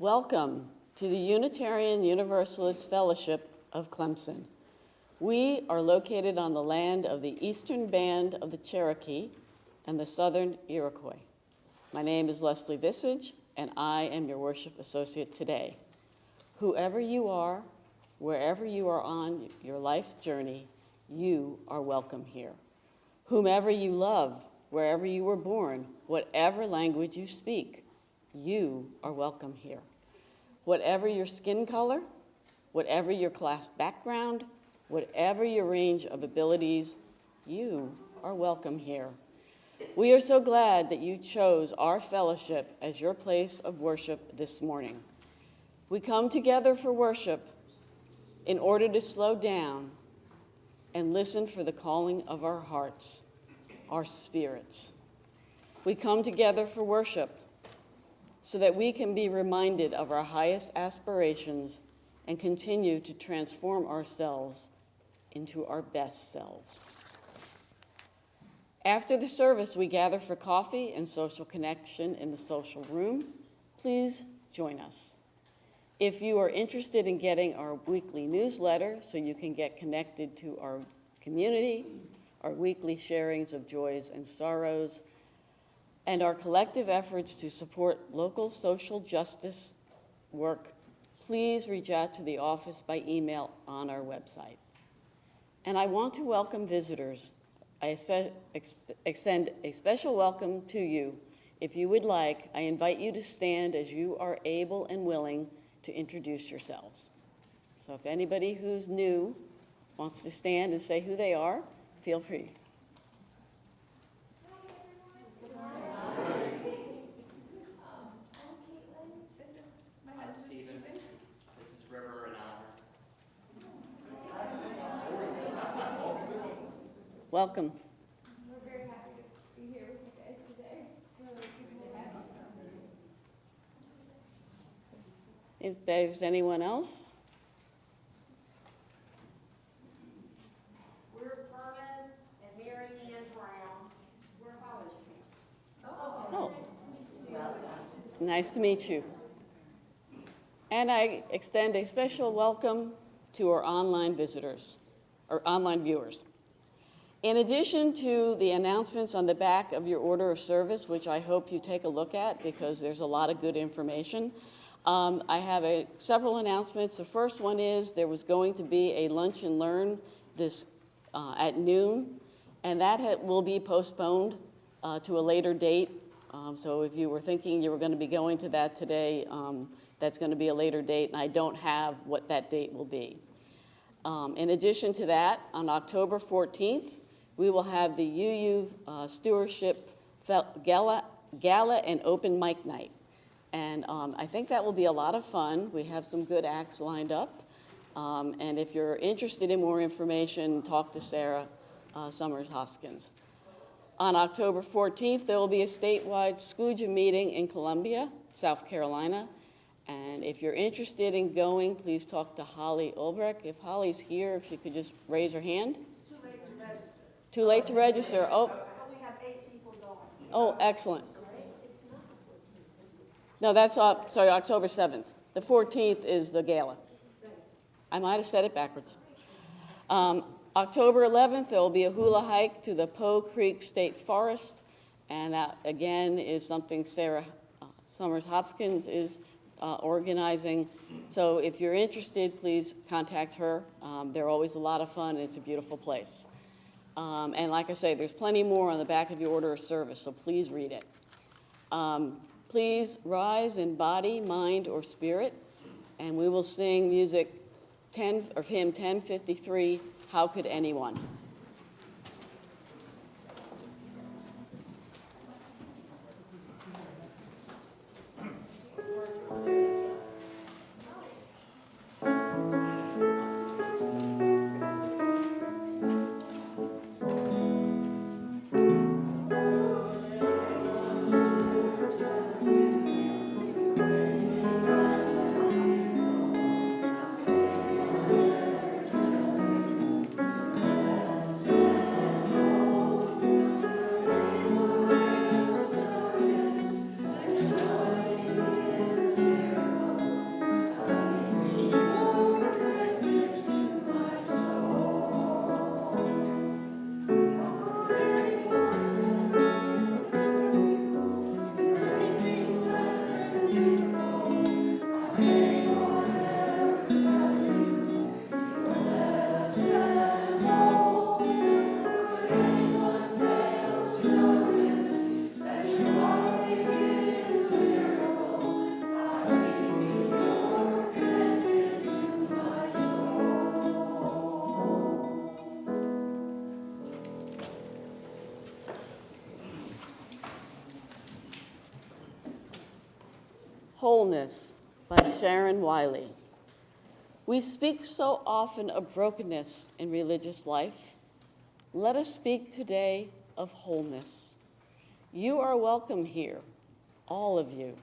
Welcome to the Unitarian Universalist Fellowship of Clemson. We are located on the land of the Eastern Band of the Cherokee and the Southern Iroquois. My name is Leslie Visage, and I am your worship associate today. Whoever you are, wherever you are on your life journey, you are welcome here. Whomever you love, wherever you were born, whatever language you speak, you are welcome here. Whatever your skin color, whatever your class background, whatever your range of abilities, you are welcome here. We are so glad that you chose our fellowship as your place of worship this morning. We come together for worship in order to slow down and listen for the calling of our hearts, our spirits. We come together for worship so that we can be reminded of our highest aspirations and continue to transform ourselves into our best selves. After the service, we gather for coffee and social connection in the social room. Please join us. If you are interested in getting our weekly newsletter so you can get connected to our community, our weekly sharings of joys and sorrows, and our collective efforts to support local social justice work, please reach out to the office by email on our website. And I want to welcome visitors. I extend a special welcome to you. If you would like, I invite you to stand as you are able and willing to introduce yourselves. So if anybody who's new wants to stand and say who they are, feel free. Welcome. We're very happy to be here with you guys today. Really good to have you. If there's anyone else? We're Vernon and Mary Ann Brown. We're college students. Oh, nice to meet you. And I extend a special welcome to our online visitors, or online viewers. In addition to the announcements on the back of your order of service, which I hope you take a look at because there's a lot of good information, I have several announcements. The first one is there was going to be a lunch and learn this at noon, and that will be postponed to a later date. So if you were thinking you were going to be going to that today, that's going to be a later date, and I don't have what that date will be. In addition to that, on October 14th, we will have the UU Stewardship Gala and Open Mic Night. And I think that will be a lot of fun. We have some good acts lined up. And if you're interested in more information, talk to Sarah Summers-Hoskins. On October 14th, there will be a statewide SCUJA meeting in Columbia, South Carolina. And if you're interested in going, please talk to Holly Ulbrich. If Holly's here, if she could just raise her hand. Too late to register. Too late to register. Oh, We have 8 people going. oh, excellent. No, that's October 7th. The 14th is the gala. I might have said it backwards. October 11th, there will be a hula hike to the Poe Creek State Forest. And that, again, is something Sarah Summers-Hoskins is organizing. So if you're interested, please contact her. They're always a lot of fun, and it's a beautiful place. And like I say, there's plenty more on the back of your order of service, so please read it. Please rise in body, mind, or spirit, and we will sing music hymn 1053, How Could Anyone? Wholeness by Sharon Wiley. We speak so often of brokenness in religious life. Let us speak today of wholeness. You are welcome here, all of you.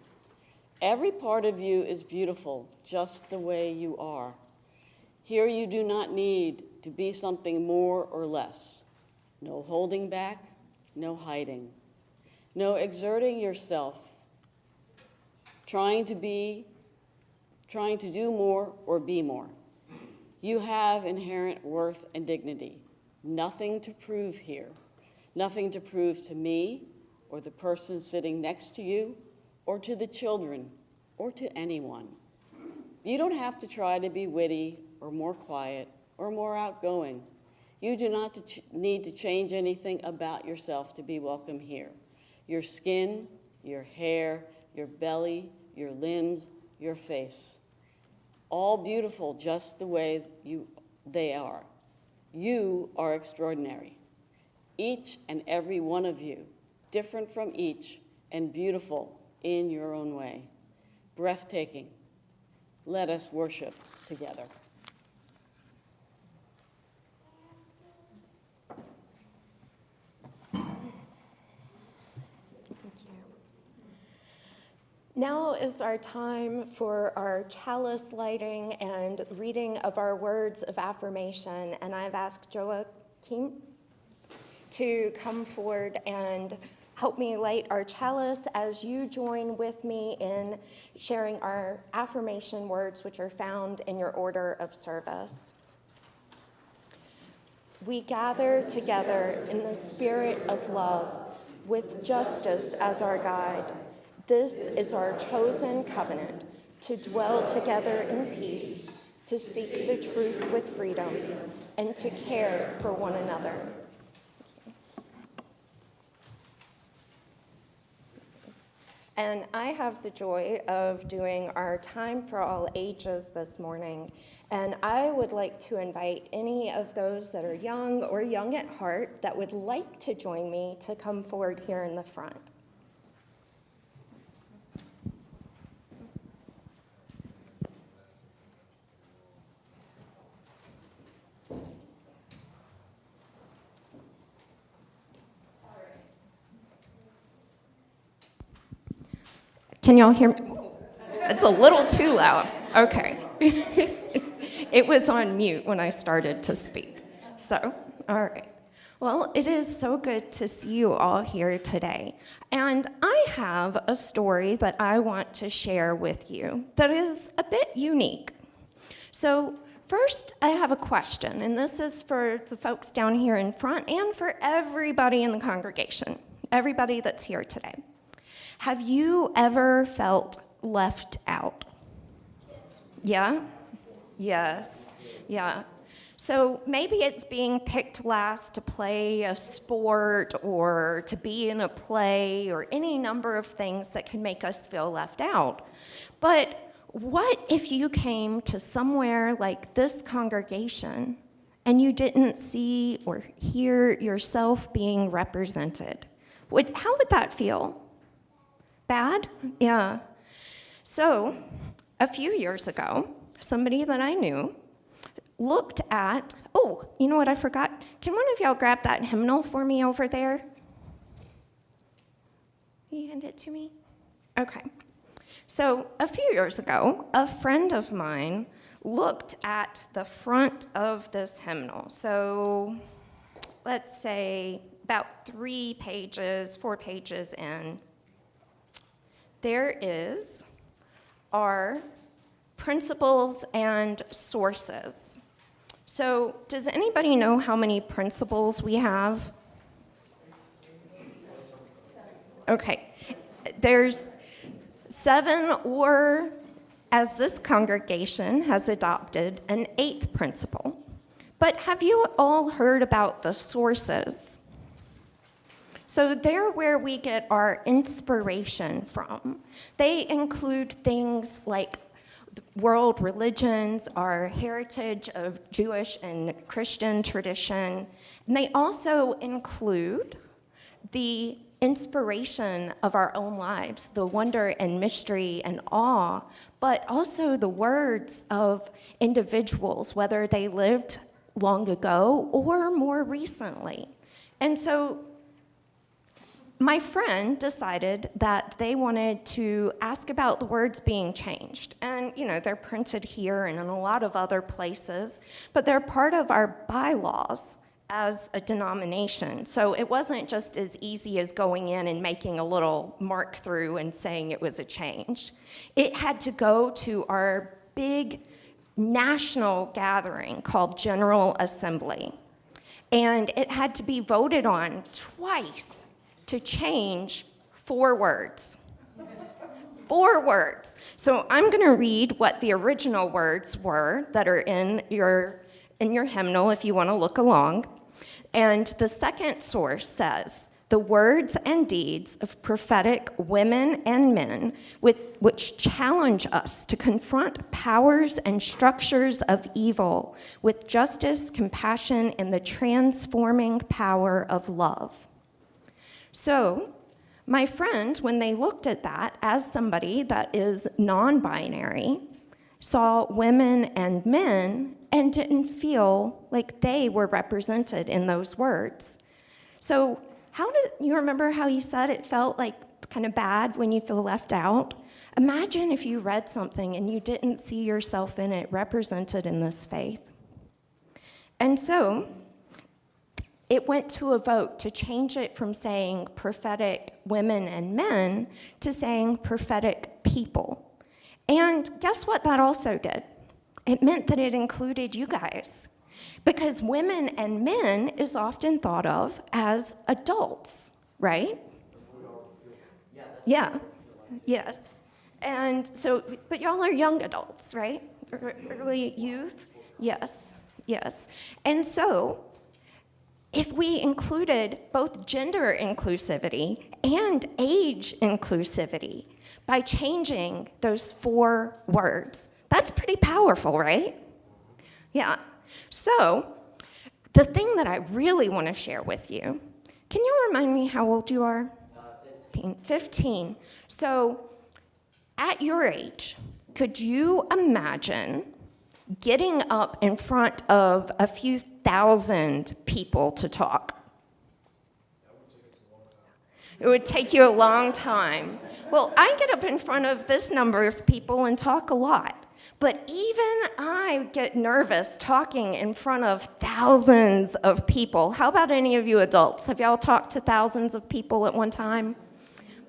Every part of you is beautiful, just the way you are. Here you do not need to be something more or less. No holding back, no hiding. No exerting yourself, trying to do more or be more. You have inherent worth and dignity. Nothing to prove here. Nothing to prove to me or the person sitting next to you or to the children or to anyone. You don't have to try to be witty or more quiet or more outgoing. You do not need to change anything about yourself to be welcome here. Your skin, your hair, your belly, your limbs, your face. All beautiful just the way they are. You are extraordinary. Each and every one of you, different from each and beautiful in your own way. Breathtaking. Let us worship together. Now is our time for our chalice lighting and reading of our words of affirmation. And I've asked Joachim to come forward and help me light our chalice as you join with me in sharing our affirmation words, which are found in your order of service. We gather together in the spirit of love with justice as our guide. This is our chosen covenant, to dwell together in peace, to seek the truth with freedom, and to care for one another. And I have the joy of doing our time for all ages this morning. And I would like to invite any of those that are young or young at heart that would like to join me to come forward here in the front. Can y'all hear me? It's a little too loud. Okay. It was on mute when I started to speak. So, all right. Well, it is so good to see you all here today. And I have a story that I want to share with you that is a bit unique. So, first, I have a question, and this is for the folks down here in front and for everybody in the congregation, everybody that's here today. Have you ever felt left out? Yeah? Yes. Yeah. So maybe it's being picked last to play a sport or to be in a play or any number of things that can make us feel left out. But what if you came to somewhere like this congregation and you didn't see or hear yourself being represented? How would that feel? Bad? Yeah. So, a few years ago, somebody that I knew looked at, oh, you know what I forgot? Can one of y'all grab that hymnal for me over there? Will you hand it to me? Okay. So, a few years ago, a friend of mine looked at the front of this hymnal. So, let's say about 4 pages in. There is our principles and sources. So, does anybody know how many principles we have? Okay, there's 7, or as this congregation has adopted, an 8th principle. But have you all heard about the sources? So they're where we get our inspiration from. They include things like world religions, our heritage of Jewish and Christian tradition, and they also include the inspiration of our own lives, the wonder and mystery and awe, but also the words of individuals, whether they lived long ago or more recently. And so my friend decided that they wanted to ask about the words being changed. And, they're printed here and in a lot of other places, but they're part of our bylaws as a denomination. So it wasn't just as easy as going in and making a little mark through and saying it was a change. It had to go to our big national gathering called General Assembly. And it had to be voted on twice to change 4 words. 4 words. So I'm going to read what the original words were that are in your hymnal if you want to look along. And the second source says, the words and deeds of prophetic women and men which challenge us to confront powers and structures of evil with justice, compassion, and the transforming power of love. So, my friend, when they looked at that as somebody that is non-binary, saw women and men and didn't feel like they were represented in those words. So, how did you remember how you said it felt like kind of bad when you feel left out? Imagine if you read something and you didn't see yourself in it represented in this faith. And so, it went to a vote to change it from saying prophetic women and men to saying prophetic people. And guess what that also did? It meant that it included you guys. Because women and men is often thought of as adults, right? Yeah, yes. And so, but y'all are young adults, right? Early youth? Yes, yes. And so, if we included both gender inclusivity and age inclusivity by changing those 4 words, that's pretty powerful, right? Yeah. So, the thing that I really want to share with you, can you remind me how old you are? 15. So, at your age, could you imagine getting up in front of a few thousand people to talk? It would take you a long time. Well, I get up in front of this number of people and talk a lot. But even I get nervous talking in front of thousands of people. How about any of you adults? Have y'all talked to thousands of people at one time?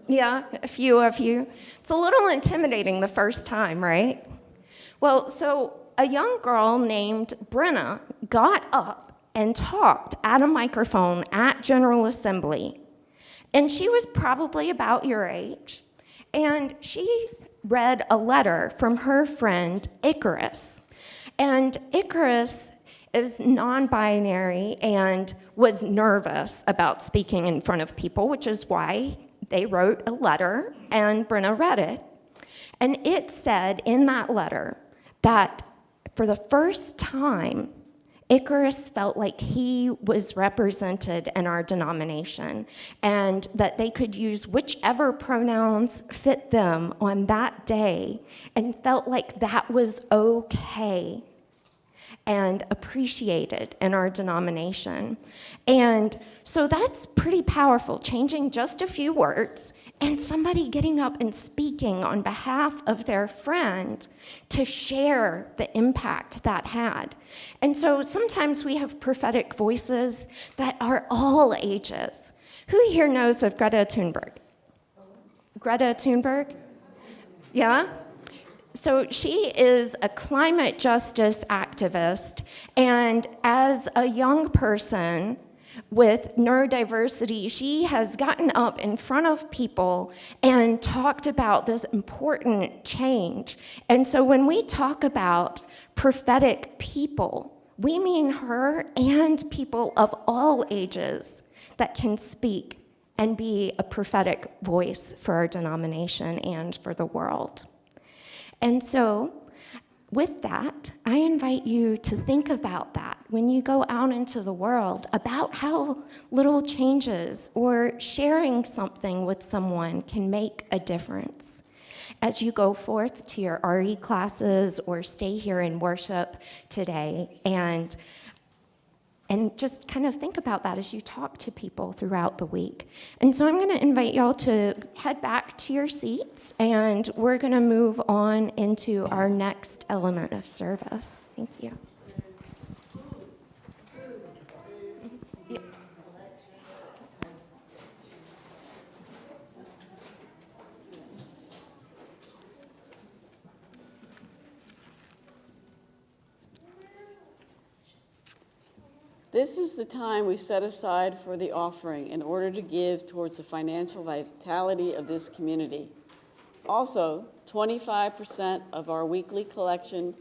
Yeah, a few of you. It's a little intimidating the first time, right? Well, so a young girl named Brenna got up and talked at a microphone at General Assembly. And she was probably about your age. And she read a letter from her friend Icarus. And Icarus is non-binary and was nervous about speaking in front of people, which is why they wrote a letter and Brenna read it. And it said in that letter that for the first time, Icarus felt like he was represented in our denomination and that they could use whichever pronouns fit them on that day and felt like that was okay and appreciated in our denomination. And so that's pretty powerful, changing just a few words and somebody getting up and speaking on behalf of their friend to share the impact that had. And so sometimes we have prophetic voices that are all ages. Who here knows of Greta Thunberg? Greta Thunberg? Yeah? So she is a climate justice activist, and as a young person with neurodiversity, she has gotten up in front of people and talked about this important change. And so when we talk about prophetic people, we mean her and people of all ages that can speak and be a prophetic voice for our denomination and for the world. And so with that, I invite you to think about that when you go out into the world, about how little changes or sharing something with someone can make a difference. As you go forth to your RE classes or stay here in worship today, and just kind of think about that as you talk to people throughout the week. And so I'm going to invite y'all to head back to your seats, and we're going to move on into our next element of service. Thank you. Yep. This is the time we set aside for the offering in order to give towards the financial vitality of this community. Also, 25% of our weekly collection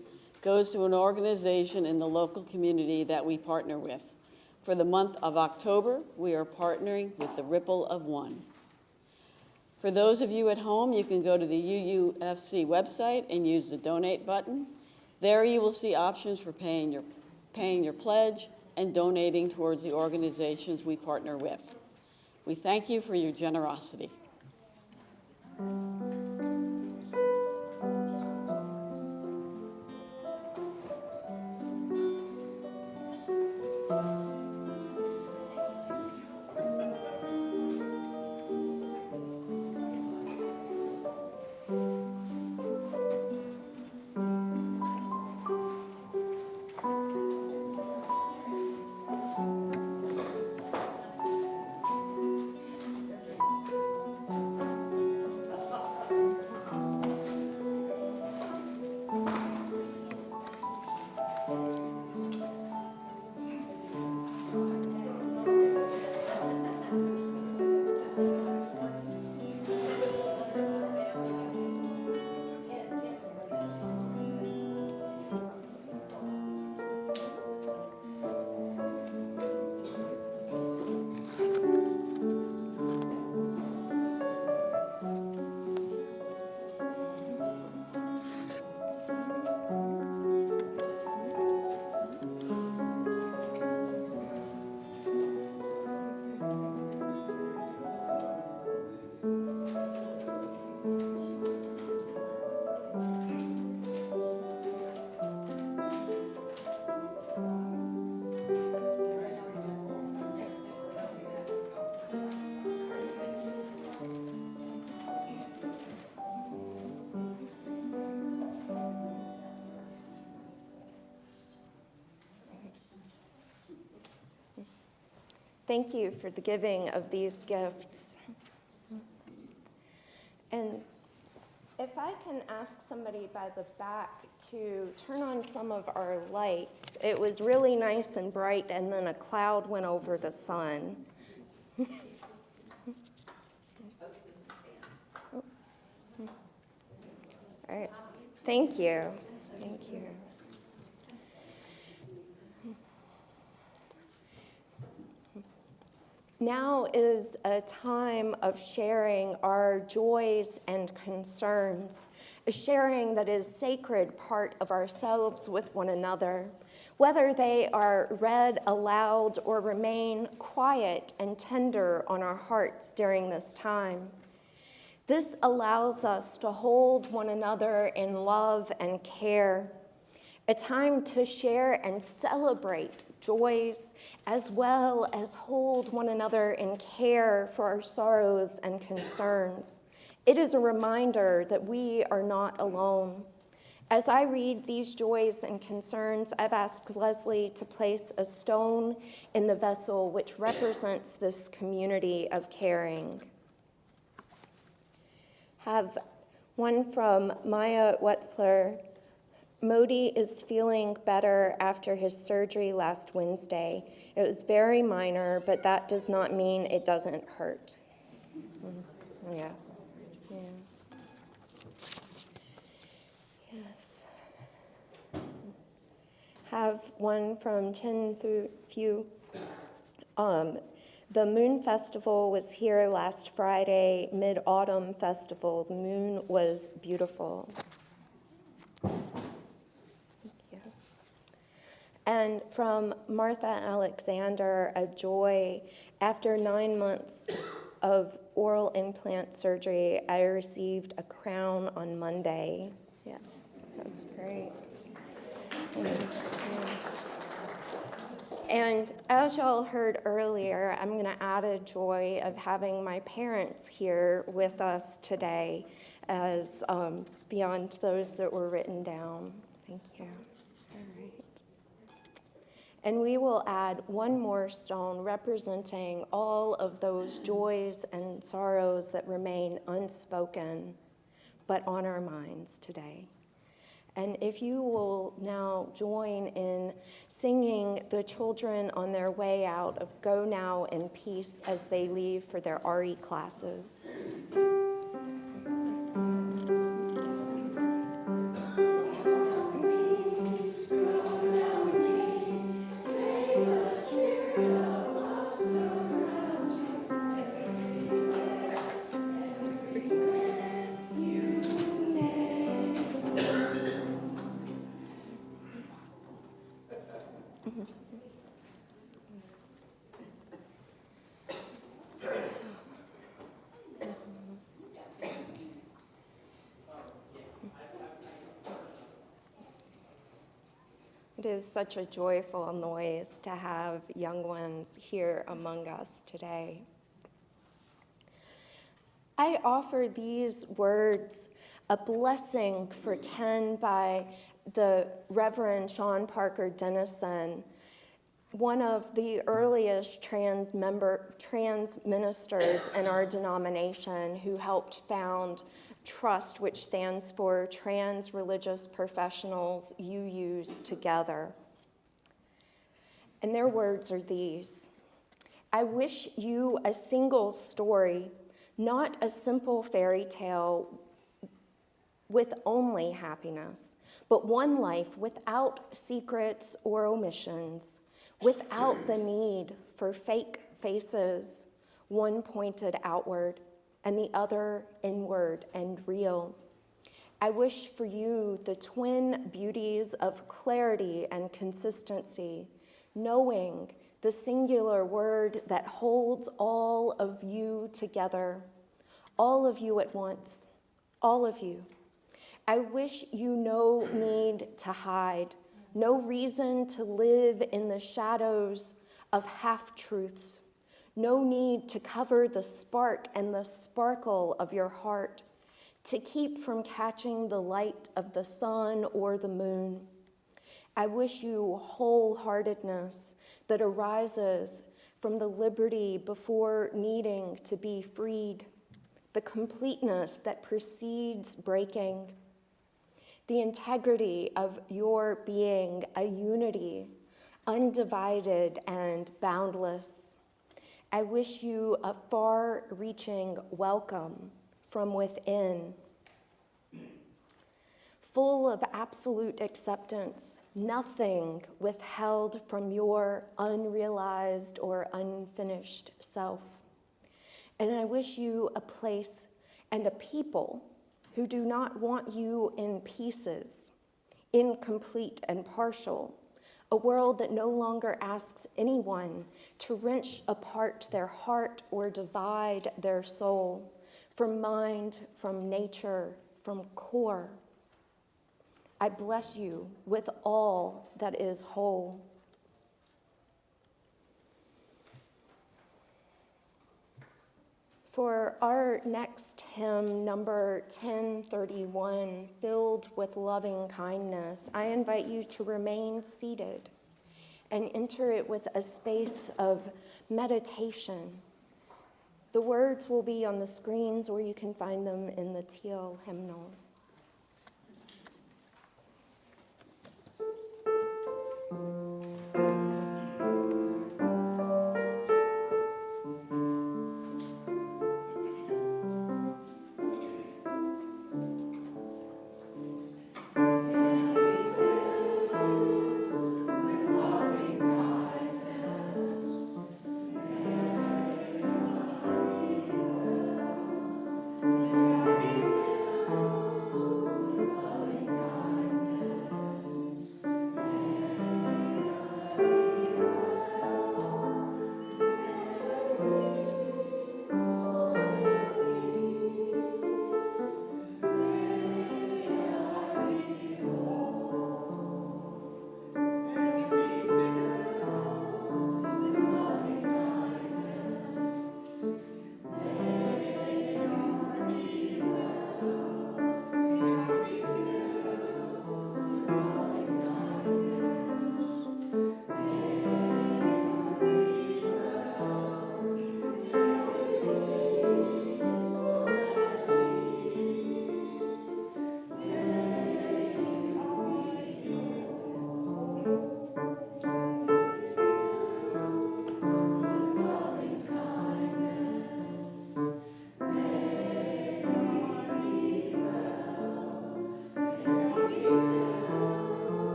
goes to an organization in the local community that we partner with. For the month of October, we are partnering with the Ripple of One. For those of you at home, you can go to the UUFC website and use the donate button. There you will see options for paying your pledge and donating towards the organizations we partner with. We thank you for your generosity. Thank you for the giving of these gifts. And if I can ask somebody by the back to turn on some of our lights. It was really nice and bright, and then a cloud went over the sun. All right. Thank you. Thank you. Now is a time of sharing our joys and concerns, a sharing that is sacred part of ourselves with one another, whether they are read aloud or remain quiet and tender on our hearts during this time. This allows us to hold one another in love and care, a time to share and celebrate joys, as well as hold one another in care for our sorrows and concerns. It is a reminder that we are not alone. As I read these joys and concerns, I've asked Leslie to place a stone in the vessel which represents this community of caring. Have one from Maya Wetzler. Modi is feeling better after his surgery last Wednesday. It was very minor, but that does not mean it doesn't hurt. Yes, yes, yes. Have one from Chen Fu. The Moon Festival was here last Friday, Mid-Autumn Festival. The moon was beautiful. And from Martha Alexander, a joy. After 9 months of oral implant surgery, I received a crown on Monday. Yes, that's great. And as y'all heard earlier, I'm going to add a joy of having my parents here with us today as beyond those that were written down. Thank you. All right. And we will add one more stone representing all of those joys and sorrows that remain unspoken, but on our minds today. And if you will now join in singing the children on their way out of Go Now in Peace as they leave for their RE classes. It is such a joyful noise to have young ones here among us today. I offer these words, a blessing for Ken by the Reverend Sean Parker Dennison, one of the earliest trans ministers in our denomination who helped found TRUST, which stands for Trans Religious Professionals UUs Together. And their words are these: I wish you a single story, not a simple fairy tale with only happiness, but one life without secrets or omissions, without the need for fake faces, one pointed outward and the other inward and real. I wish for you the twin beauties of clarity and consistency, knowing the singular word that holds all of you together, all of you at once, all of you. I wish you no need to hide, no reason to live in the shadows of half-truths, no need to cover the spark and the sparkle of your heart, to keep from catching the light of the sun or the moon. I wish you wholeheartedness that arises from the liberty before needing to be freed, the completeness that precedes breaking, the integrity of your being a unity, undivided and boundless. I wish you a far-reaching welcome from within, full of absolute acceptance, nothing withheld from your unrealized or unfinished self. And I wish you a place and a people who do not want you in pieces, incomplete and partial, a world that no longer asks anyone to wrench apart their heart or divide their soul from mind, from nature, from core. I bless you with all that is whole. For our next hymn, number 1031, Filled with Loving Kindness, I invite you to remain seated and enter it with a space of meditation. The words will be on the screens, or you can find them in the teal hymnal.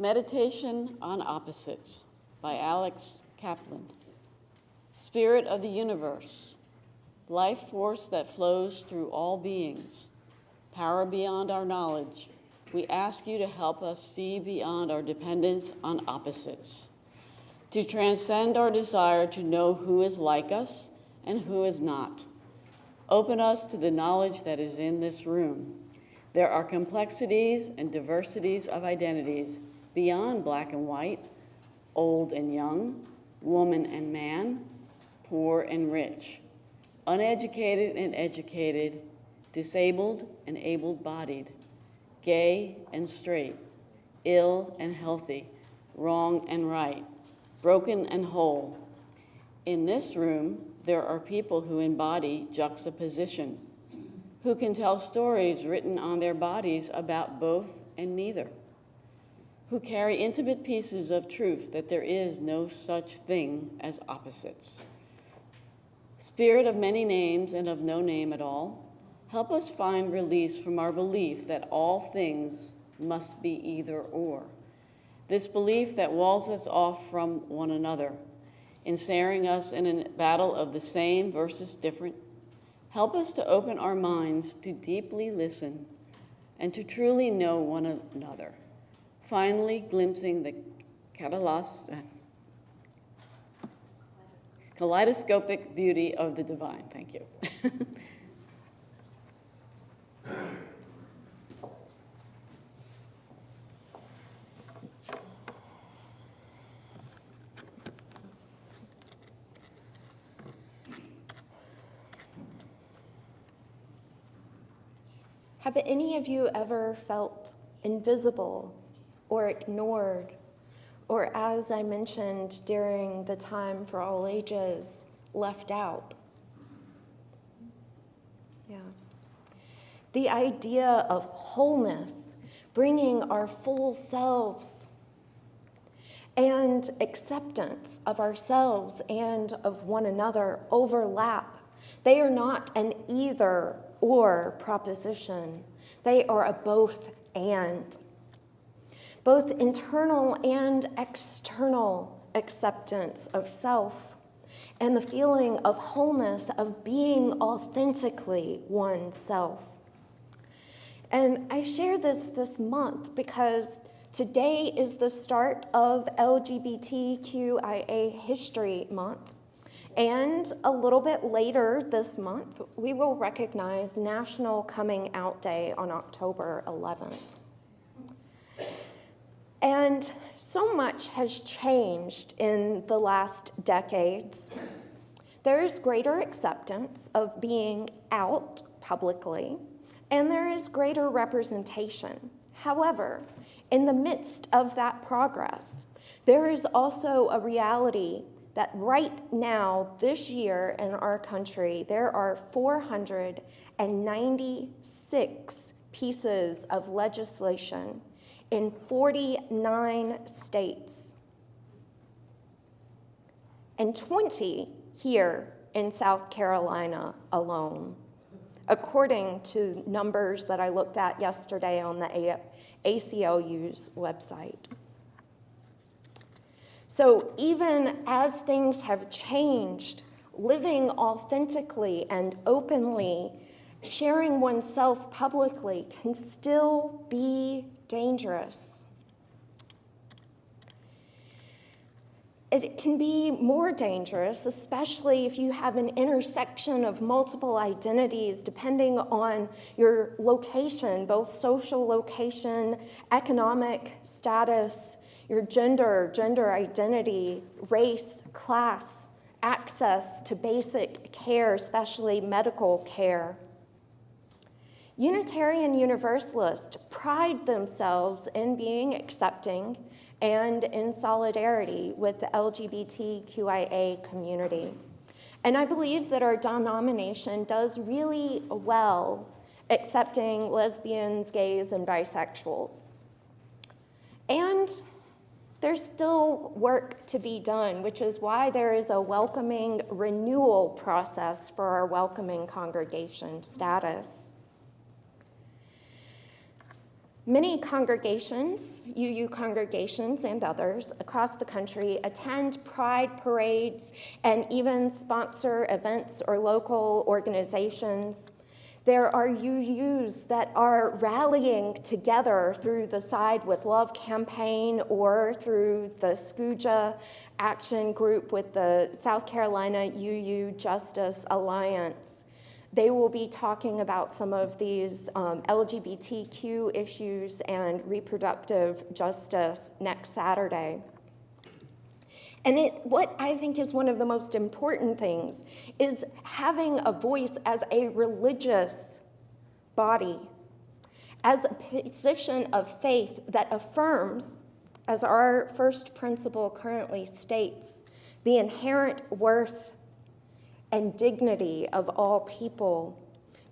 Meditation on Opposites by Alex Kaplan. Spirit of the universe, life force that flows through all beings, power beyond our knowledge, we ask you to help us see beyond our dependence on opposites, to transcend our desire to know who is like us and who is not. Open us to the knowledge that is in this room. There are complexities and diversities of identities beyond black and white, old and young, woman and man, poor and rich, uneducated and educated, disabled and able-bodied, gay and straight, ill and healthy, wrong and right, broken and whole. In this room, there are people who embody juxtaposition, who can tell stories written on their bodies about both and neither, who carry intimate pieces of truth that there is no such thing as opposites. Spirit of many names and of no name at all, help us find release from our belief that all things must be either or. This belief that walls us off from one another, ensnaring us in a battle of the same versus different. Help us to open our minds to deeply listen and to truly know one another, finally glimpsing the kaleidoscopic beauty of the divine. Thank you. Have any of you ever felt invisible or ignored, or as I mentioned during the time for all ages, left out? Yeah. The idea of wholeness, bringing our full selves, and acceptance of ourselves and of one another overlap. They are not an either or proposition. They are a both and. Both internal and external acceptance of self and the feeling of wholeness, of being authentically oneself. And I share this month because today is the start of LGBTQIA History Month. And a little bit later this month, we will recognize National Coming Out Day on October 11th. And so much has changed in the last decades. There is greater acceptance of being out publicly, and there is greater representation. However, in the midst of that progress, there is also a reality that right now, this year in our country, there are 496 pieces of legislation in 49 states, and 20 here in South Carolina alone, according to numbers that I looked at yesterday on the ACLU's website. So even as things have changed, living authentically and openly, sharing oneself publicly can still be dangerous. It can be more dangerous, especially if you have an intersection of multiple identities depending on your location, both social location, economic status, your gender identity, race, class, access to basic care, especially medical care. Unitarian Universalists pride themselves in being accepting and in solidarity with the LGBTQIA community. And I believe that our denomination does really well accepting lesbians, gays, and bisexuals. And there's still work to be done, which is why there is a welcoming renewal process for our welcoming congregation status. Many congregations, UU congregations and others across the country, attend pride parades and even sponsor events or local organizations. There are UUs that are rallying together through the Side with Love campaign or through the SCUJA action group with the South Carolina UU Justice Alliance. They will be talking about some of these LGBTQ issues and reproductive justice next Saturday. And what I think is one of the most important things is having a voice as a religious body, as a position of faith that affirms, as our first principle currently states, the inherent worth and dignity of all people,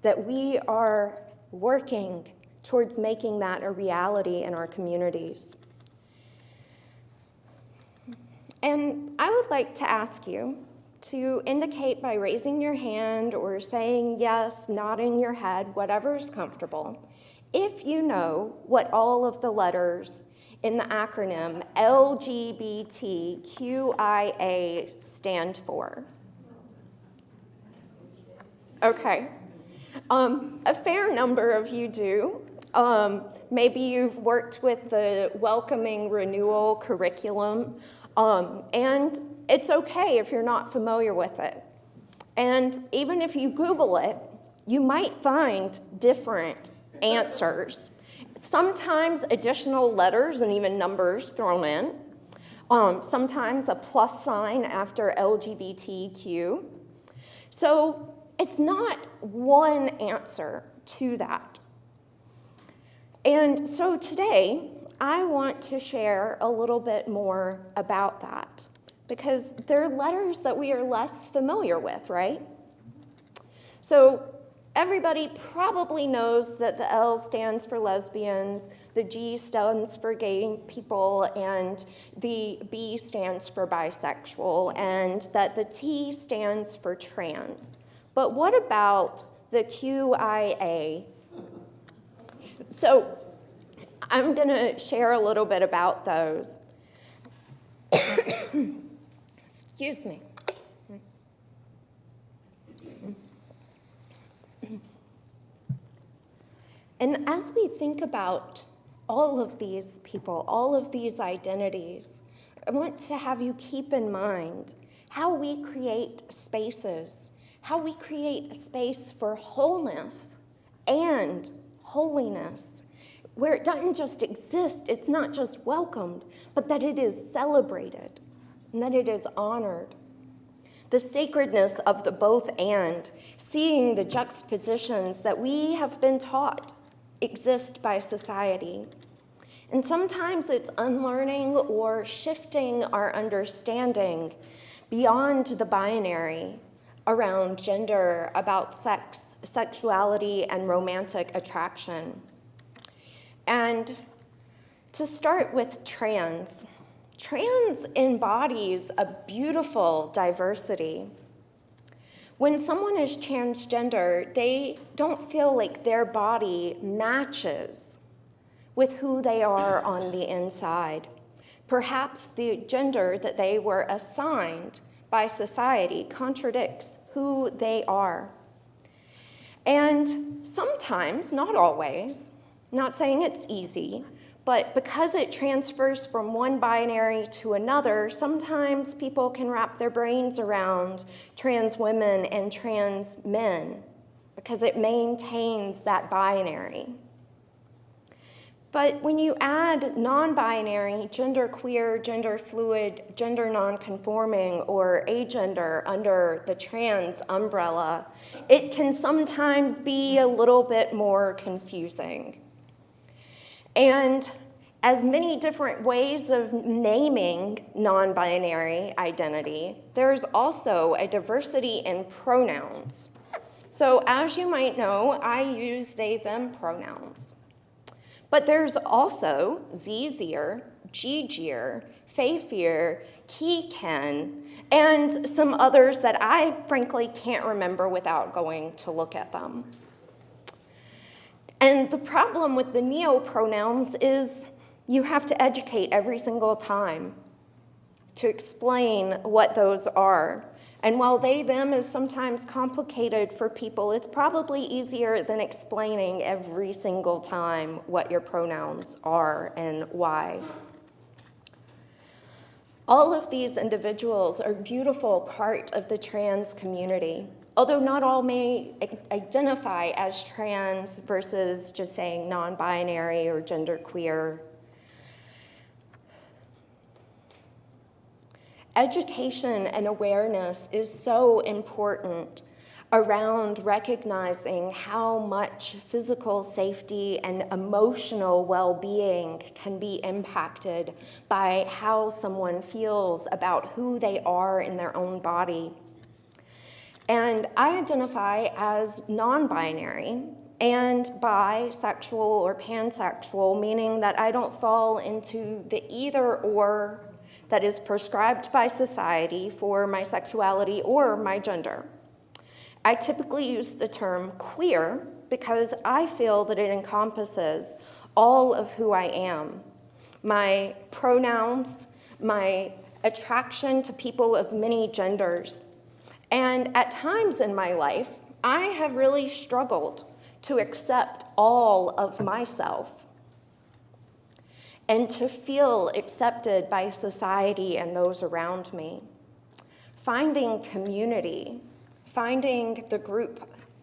that we are working towards making that a reality in our communities. And I would like to ask you to indicate by raising your hand or saying yes, nodding your head, whatever is comfortable, if you know what all of the letters in the acronym LGBTQIA stand for. Okay. A fair number of you do. Maybe you've worked with the Welcoming Renewal curriculum, and it's okay if you're not familiar with it. And even if you Google it, you might find different answers. Sometimes additional letters and even numbers thrown in. Sometimes a plus sign after LGBTQ. So it's not one answer to that. And so today, I want to share a little bit more about that, because they're letters that we are less familiar with, right? So everybody probably knows that the L stands for lesbians, the G stands for gay people, and the B stands for bisexual, and that the T stands for trans. But what about the QIA? So I'm going to share a little bit about those. Excuse me. And as we think about all of these people, all of these identities, I want to have you keep in mind how we create spaces, how we create a space for wholeness and holiness, where it doesn't just exist, it's not just welcomed, but that it is celebrated and that it is honored. The sacredness of the both and, seeing the juxtapositions that we have been taught exist by society. And sometimes it's unlearning or shifting our understanding beyond the binary around gender, about sex, sexuality, and romantic attraction. And to start with trans. Trans embodies a beautiful diversity. When someone is transgender, they don't feel like their body matches with who they are on the inside. Perhaps the gender that they were assigned by society contradicts who they are. And sometimes, not always, not saying it's easy, but because it transfers from one binary to another, sometimes people can wrap their brains around trans women and trans men because it maintains that binary. But when you add non-binary, genderqueer, gender fluid, gender non-conforming, or agender under the trans umbrella, it can sometimes be a little bit more confusing. And as many different ways of naming non-binary identity, there's also a diversity in pronouns. So as you might know, I use they, them pronouns. But there's also Zzier, Gigier, Fafier, Keken, and some others that I frankly can't remember without going to look at them. And the problem with the neopronouns is you have to educate every single time to explain what those are. And while they, them is sometimes complicated for people, it's probably easier than explaining every single time what your pronouns are and why. All of these individuals are a beautiful part of the trans community, although not all may identify as trans versus just saying non-binary or genderqueer. Education and awareness is so important around recognizing how much physical safety and emotional well-being can be impacted by how someone feels about who they are in their own body. And I identify as non-binary and bisexual or pansexual, meaning that I don't fall into the either-or that is prescribed by society for my sexuality or my gender. I typically use the term queer because I feel that it encompasses all of who I am. My pronouns, my attraction to people of many genders. And at times in my life, I have really struggled to accept all of myself and to feel accepted by society and those around me. Finding community, finding the group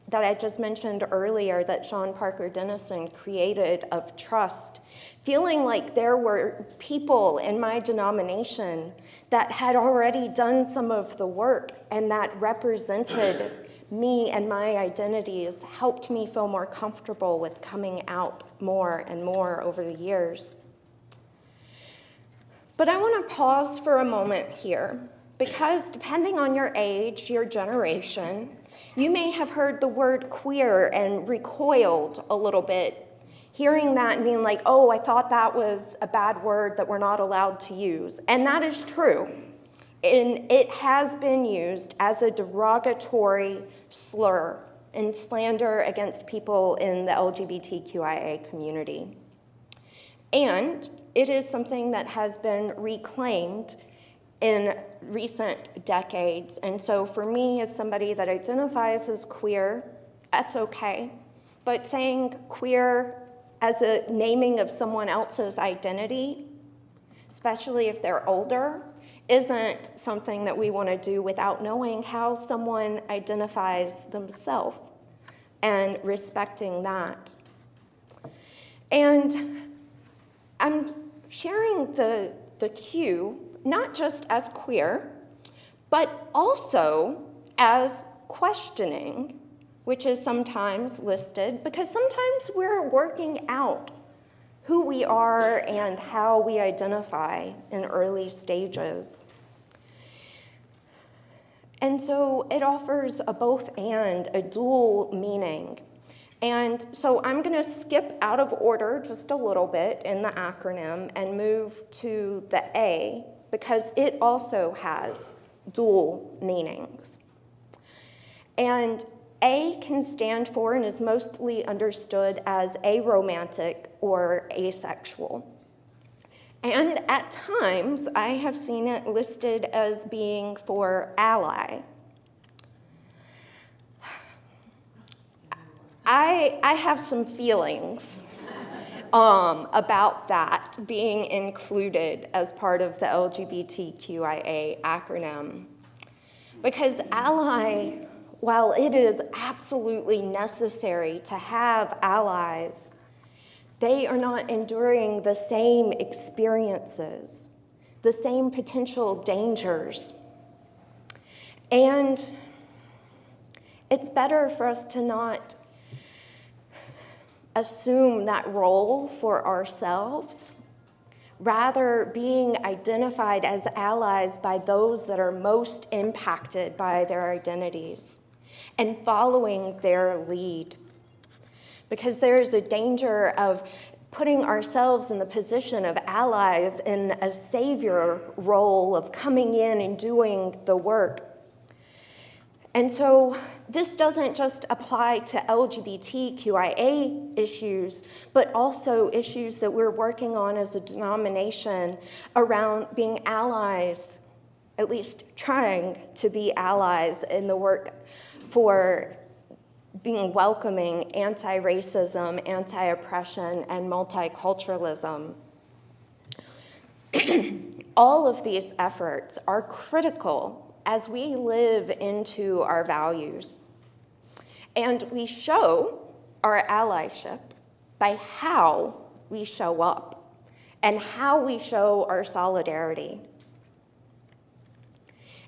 that I just mentioned earlier that Sean Parker Dennison created of trust, feeling like there were people in my denomination that had already done some of the work and that represented me and my identities, helped me feel more comfortable with coming out more and more over the years. But I want to pause for a moment here, because depending on your age, your generation, you may have heard the word queer and recoiled a little bit, hearing that and being like, oh, I thought that was a bad word that we're not allowed to use. And that is true. And it has been used as a derogatory slur and slander against people in the LGBTQIA community. And it is something that has been reclaimed in recent decades. And so for me, as somebody that identifies as queer, that's okay. But saying queer as a naming of someone else's identity, especially if they're older, isn't something that we want to do without knowing how someone identifies themselves and respecting that. And I'm sharing the cue not just as queer, but also as questioning, which is sometimes listed, because sometimes we're working out who we are and how we identify in early stages. And so it offers a both and, a dual meaning. And so I'm going to skip out of order just a little bit in the acronym and move to the A, because it also has dual meanings. And A can stand for and is mostly understood as aromantic or asexual. And at times, I have seen it listed as being for ally. I have some feelings about that being included as part of the LGBTQIA acronym. Because ally, while it is absolutely necessary to have allies, they are not enduring the same experiences, the same potential dangers. And it's better for us to not assume that role for ourselves, rather being identified as allies by those that are most impacted by their identities and following their lead. Because there is a danger of putting ourselves in the position of allies in a savior role of coming in and doing the work. And so this doesn't just apply to LGBTQIA issues, but also issues that we're working on as a denomination around being allies, at least trying to be allies in the work for being welcoming, anti-racism, anti-oppression, and multiculturalism. All of these efforts are critical as we live into our values. And we show our allyship by how we show up and how we show our solidarity.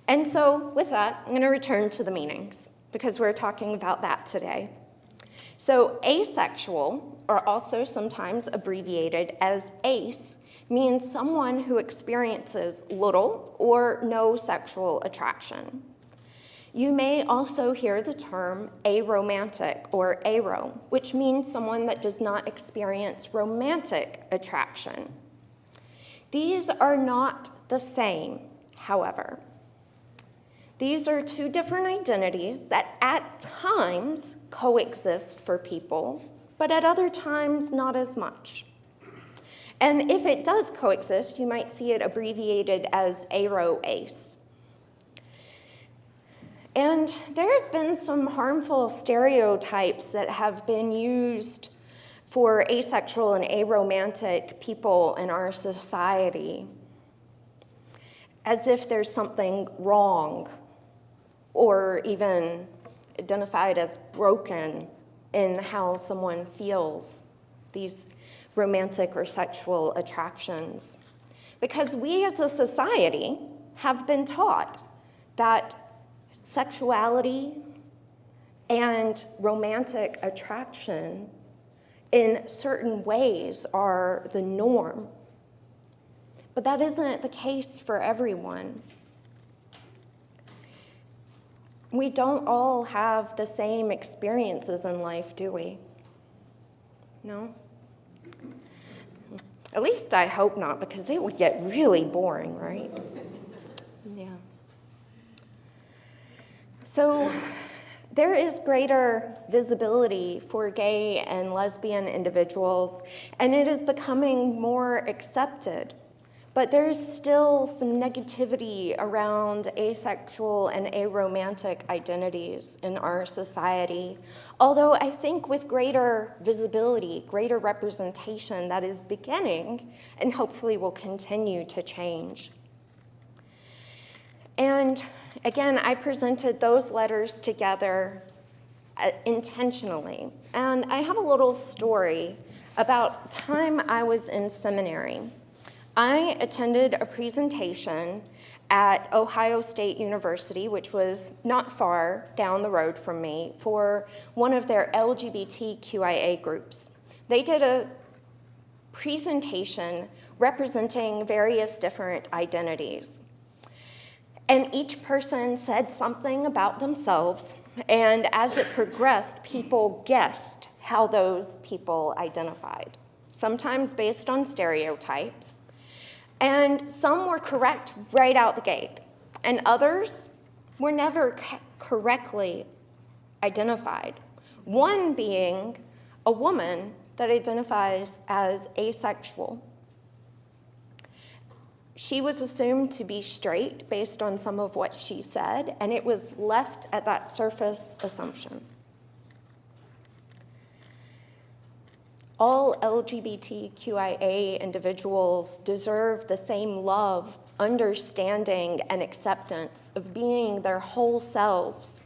And so with that, I'm going to return to the meanings because we're talking about that today. So asexual, or also sometimes abbreviated as ACE, means someone who experiences little or no sexual attraction. You may also hear the term aromantic or aro, which means someone that does not experience romantic attraction. These are not the same, however. These are two different identities that at times coexist for people, but at other times not as much. And if it does coexist, you might see it abbreviated as aro-ace. And there have been some harmful stereotypes that have been used for asexual and aromantic people in our society, as if there's something wrong or even identified as broken in how someone feels these romantic or sexual attractions. Because we as a society have been taught that sexuality and romantic attraction in certain ways are the norm. But that isn't the case for everyone. We don't all have the same experiences in life, do we? No? At least I hope not, because it would get really boring, right? Yeah. So there is greater visibility for gay and lesbian individuals, and it is becoming more accepted. But there's still some negativity around asexual and aromantic identities in our society. Although I think with greater visibility, greater representation, that is beginning and hopefully will continue to change. And again, I presented those letters together intentionally. And I have a little story about the time I was in seminary. I attended a presentation at Ohio State University, which was not far down the road from me, for one of their LGBTQIA groups. They did a presentation representing various different identities. And each person said something about themselves, and as it progressed, people guessed how those people identified, sometimes based on stereotypes. And some were correct right out the gate, and others were never correctly identified. One being a woman that identifies as asexual. She was assumed to be straight based on some of what she said, and it was left at that surface assumption. All LGBTQIA individuals deserve the same love, understanding, and acceptance of being their whole selves.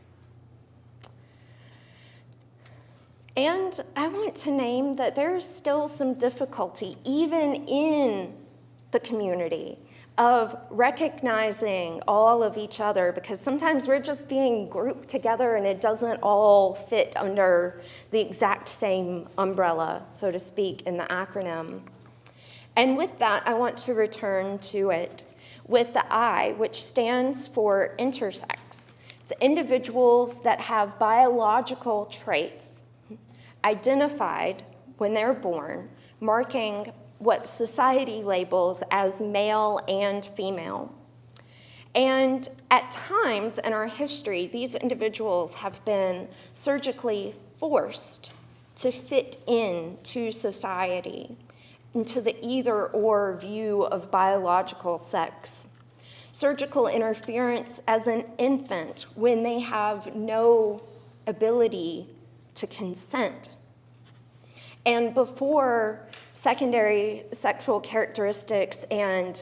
And I want to name that there's still some difficulty, even in the community, of recognizing all of each other, because sometimes we're just being grouped together and it doesn't all fit under the exact same umbrella, so to speak, in the acronym. And with that, I want to return to it with the I, which stands for intersex. It's individuals that have biological traits identified when they're born, marking what society labels as male and female. And at times in our history, these individuals have been surgically forced to fit into society, into the either-or view of biological sex. Surgical interference as an infant when they have no ability to consent. And before secondary sexual characteristics and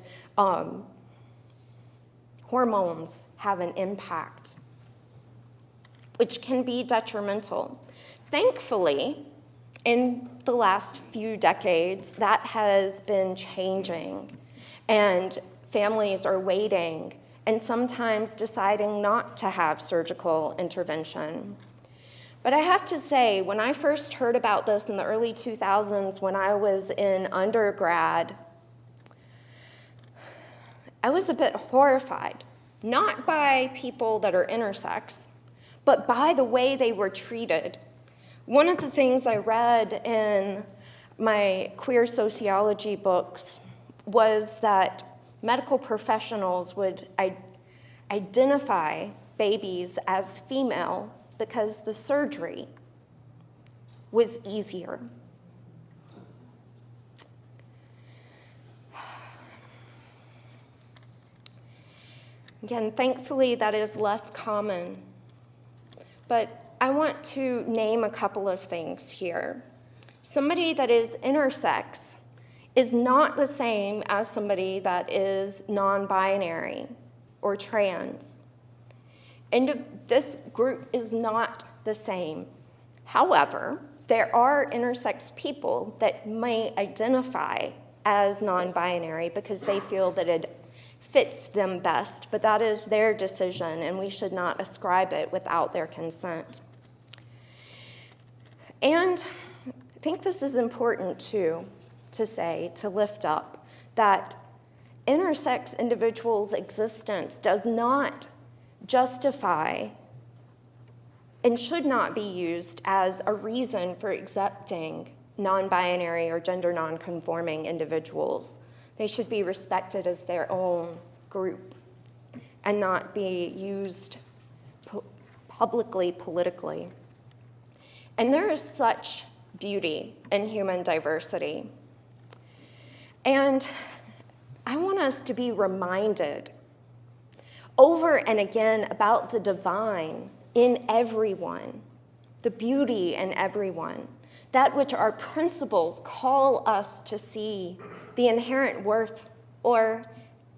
hormones have an impact, which can be detrimental. Thankfully, in the last few decades, that has been changing, and families are waiting and sometimes deciding not to have surgical intervention. But I have to say, when I first heard about this in the early 2000s, when I was in undergrad, I was a bit horrified, not by people that are intersex, but by the way they were treated. One of the things I read in my queer sociology books was that medical professionals would identify babies as female because the surgery was easier. Again, thankfully, that is less common. But I want to name a couple of things here. Somebody that is intersex is not the same as somebody that is non-binary or trans. And this group is not the same. However, there are intersex people that may identify as non-binary because they feel that it fits them best, but that is their decision, and we should not ascribe it without their consent. And I think this is important too, to say, to lift up, that intersex individuals' existence does not justify and should not be used as a reason for accepting non-binary or gender non-conforming individuals. They should be respected as their own group and not be used publicly, politically. And there is such beauty in human diversity. And I want us to be reminded over and again about the divine in everyone, the beauty in everyone, that which our principles call us to see, the inherent worth, or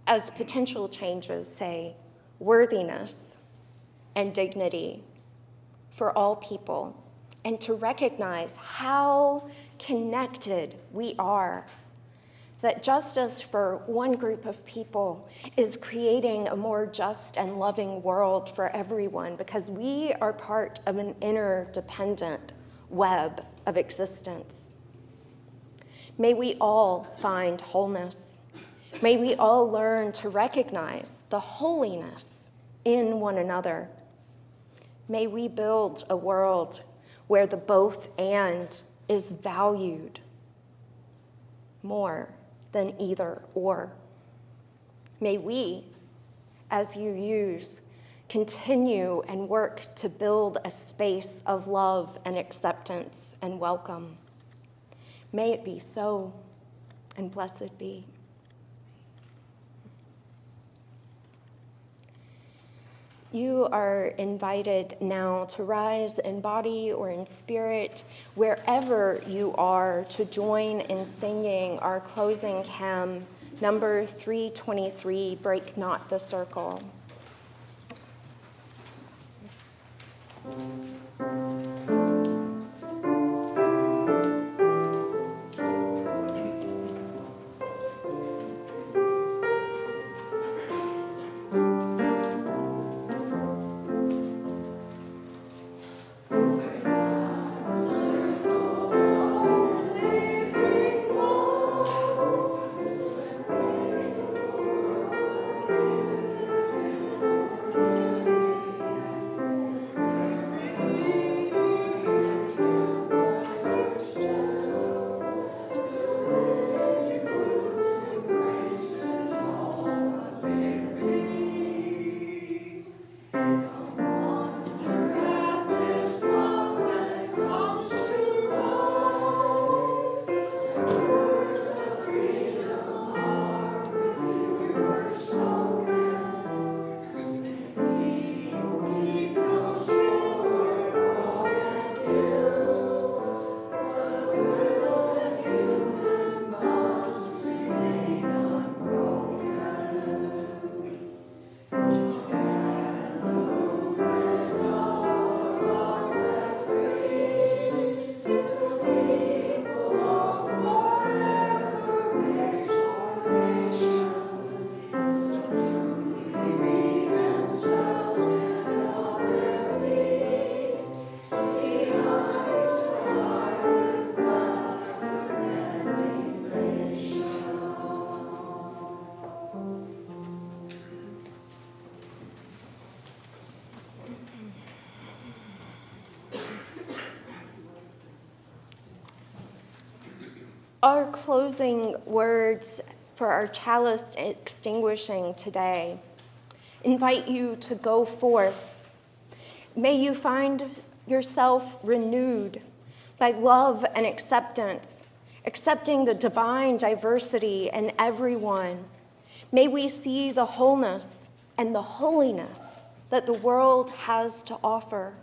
as potential changes say, worthiness and dignity for all people, and to recognize how connected we are. That justice for one group of people is creating a more just and loving world for everyone, because we are part of an interdependent web of existence. May we all find wholeness. May we all learn to recognize the holiness in one another. May we build a world where the both and is valued more than either or. May we, as UUs, continue and work to build a space of love and acceptance and welcome. May it be so, and blessed be. You are invited now to rise in body or in spirit, wherever you are, to join in singing our closing hymn, number 323, Break Not the Circle. Our closing words for our chalice extinguishing today invite you to go forth. May you find yourself renewed by love and acceptance, accepting the divine diversity in everyone. May we see the wholeness and the holiness that the world has to offer.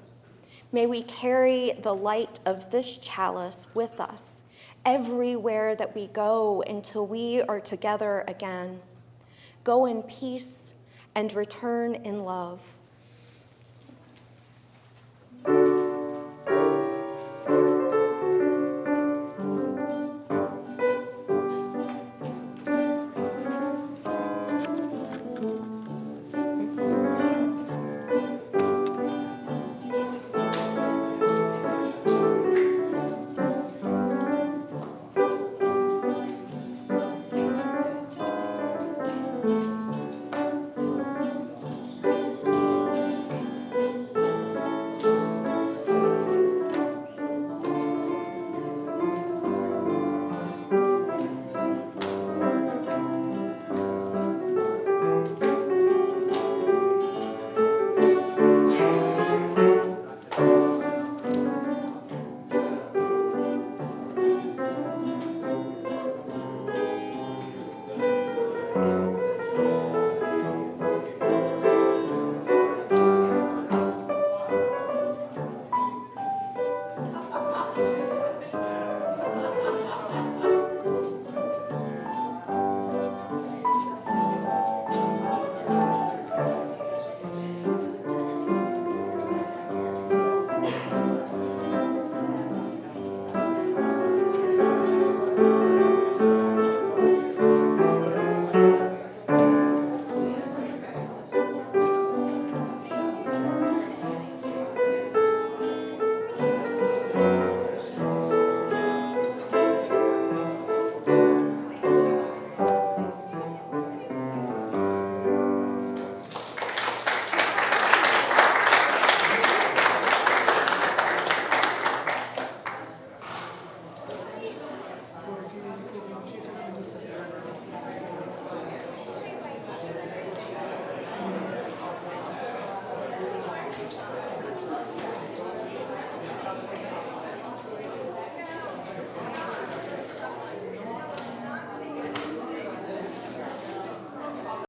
May we carry the light of this chalice with us everywhere that we go until we are together again. Go in peace and return in love.